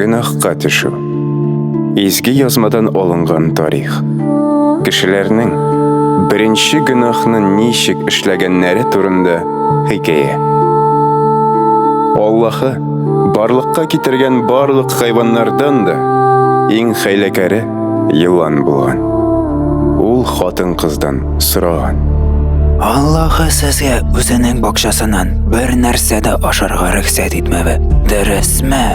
Günahка төшү. Изге язмадан алынган тарих. Кешеләрнең беренче гөнаһны ничек эшләгәннәре турында хикәя. Аллаһы барлыкка китергән барлык хайваннардан да иң хәйләкәре йылан булган. Ул хатын-кыздан сораган: Аллаһы сезгә үзенең бакчасыннан бер нәрсә дә ашарга рөхсәт итмәве, дөресме?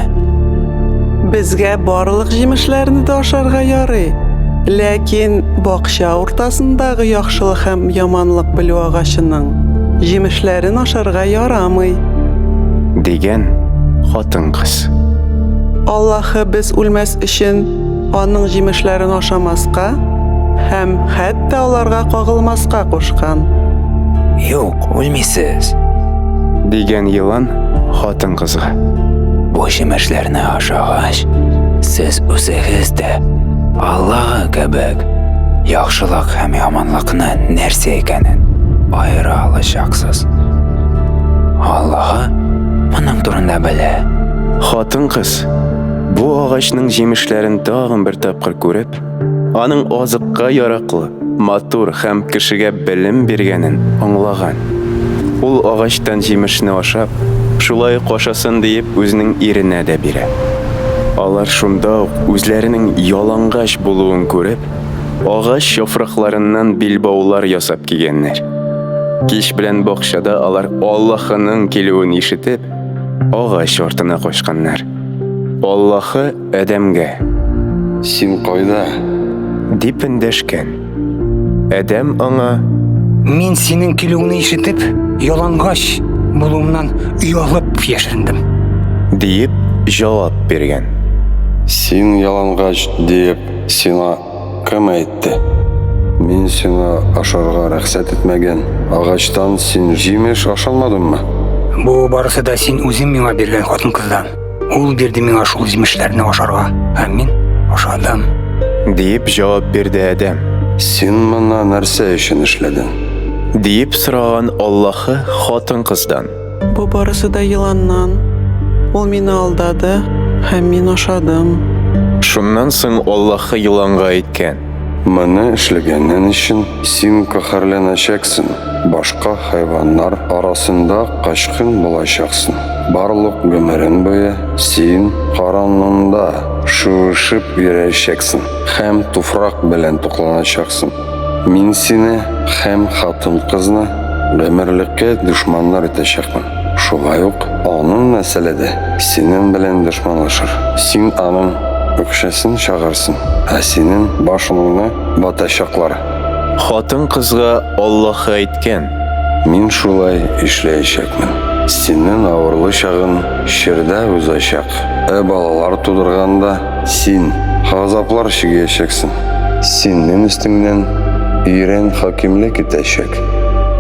Безгә барлык җимешләрне дә ашарга ярый. Ләкин бакча уртасындагы яхшылык һәм яманлык белү агачының җимешләрен ашарга ярамый. дигән хатын-кыз. Аллаһы без үлмәс өчен аның җимешләрен ашамаска һәм хәтта аларга кагылмаска кушкан. Юк, үлмисез. Дигән йылан хатын-кызга: Бу җимешләрне ашагач, сез үзегез дә Аллаһы кебек яхшылык һәм яманлыкны нәрсә икәнен аера алачаксыз. Аллаһы моның турында белә. Хатын-кыз бу агачның җимешләрен тагын бер тапкыр күреп, аның азыкка яраклы, матур һәм кешегә белем биргәнен аңлаган. Ул агачтан җимешне ашап, шулай кашасын диеп үзенең иренә дә бирә. Алар шунда ук үзләренең ялангач булуын күреп, агач яфракларыннан билбаулар ясап кигәннәр. Кич белән бакчада алар Аллаһының килүен ишетеп, агач артына качканнар. Аллаһы Адәмгә: Син кайда? дип эндәшкән. Адәм аңа: Мин синең килүеңне ишетеп, ялангач булуымнан уялып яшерендем. диеп җавап биргән. Син ялангач диеп сиңа кем әйтте? Мин сиңа ашарга рөхсәт итмәгән агачтан син җимеш ашалмадыңмы? Бу барысы да син үзең миңа биргән хатын-кыздан. Ул бирде миңа шул җимешләрне ашарга, һәм мин ашадым. диеп җавап бирде Адәм. Син моны нәрсә өчен эшләдең? Диеп сораган Аллаһы хатын-кыздан. Бу барысы да йыланнан. Ул мине алдады һәм мин ашадым. Шуннан соң Аллаһы йыланга әйткән: Моны эшләгәнең өчен син каһәрләнәчәксең. Башка хайваннар арасында качкын булачаксың. Барлык гомерең буе син караңгыда шуышып йөрәчәксең һәм туфрак белән тукланачаксың. Мин сине һәм хатын-кызны гомерлеккә душманнар итәчәкмен. Шулай ук аның нәселе дә синең белән душманлашыр. Син аның өкшәсен чыгарсың, ә синең башыңны батачаклар. Хатын-кызга Аллаһы әйткән: Мин шулай эшләячәкмен. Синең авырлы чагың ширдә узачак. Балалар тудырганда син газаплар чигәчәксең. Синең өстеңнән ирен хакимлек итәчәк.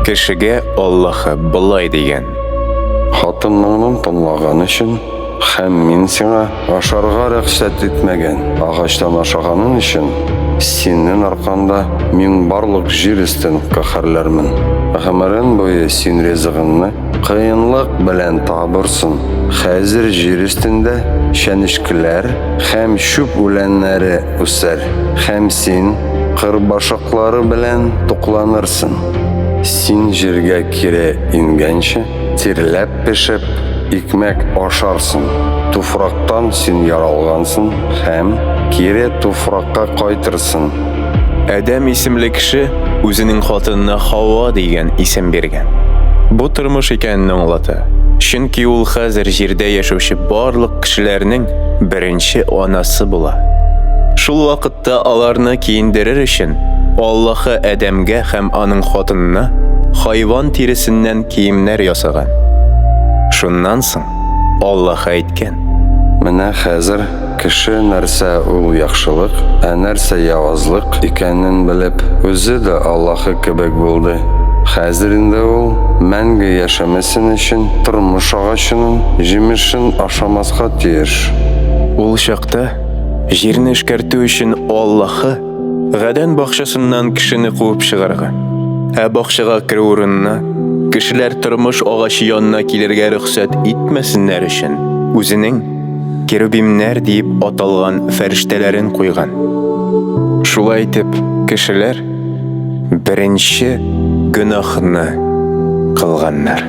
Кешегә Аллаһы былай дигән: Хатыныңны тыңлаган өчен һәм мин сиңа ашарга рөхсәт итмәгән агачтан ашаганың өчен синең арканда мин барлык җир өстен каһәрләрмен. Гомерең буе син ризыгыңны кыенлык белән табырсың. Хәзер җир өстендә чәнечкеләр һәм чүп үләннәре үсәр, һәм син кырбашаклары белән тукланырсың. Син җиргә кире ингәнче тирләп пешеп икмәк ашарсың. Туфрактан син яралгансың һәм кире туфракка кайтырсың. Адәм исемле кеше үзенең хатынына Хауа дигән исем биргән. Бу тормыш икәнен аңлата. Чөнки ул хәзер җирдә яшәүче барлык кешеләрнең беренче анасы була. Шул вакытта аларны киендерер өчен Аллаһы Адәмгә һәм аның хатынына хайван тиресеннән киемнәр ясаган. Шуннан соң Аллаһы әйткән: Менә хәзер кеше нәрсә ул яхшылык, ә нәрсә явызлык икәнен белеп, үзе дә Аллаһы кебек булды. Хәзер инде ул мәңге яшәмәсен өчен тормыш агачының җимешен ашамаска тиеш. Ул чакта җирне эшкәртү өчен Аллаһы Гадән бакчасыннан кешене куып чыгарган. Ә бакчага керү урынына кешеләр тормыш агачы янына килергә рөхсәт итмәсеннәр өчен үзенең керубимнәр дип аталган фәрештәләрен куйган. Шулай итеп, кешеләр беренче гөнаһны кылганнар.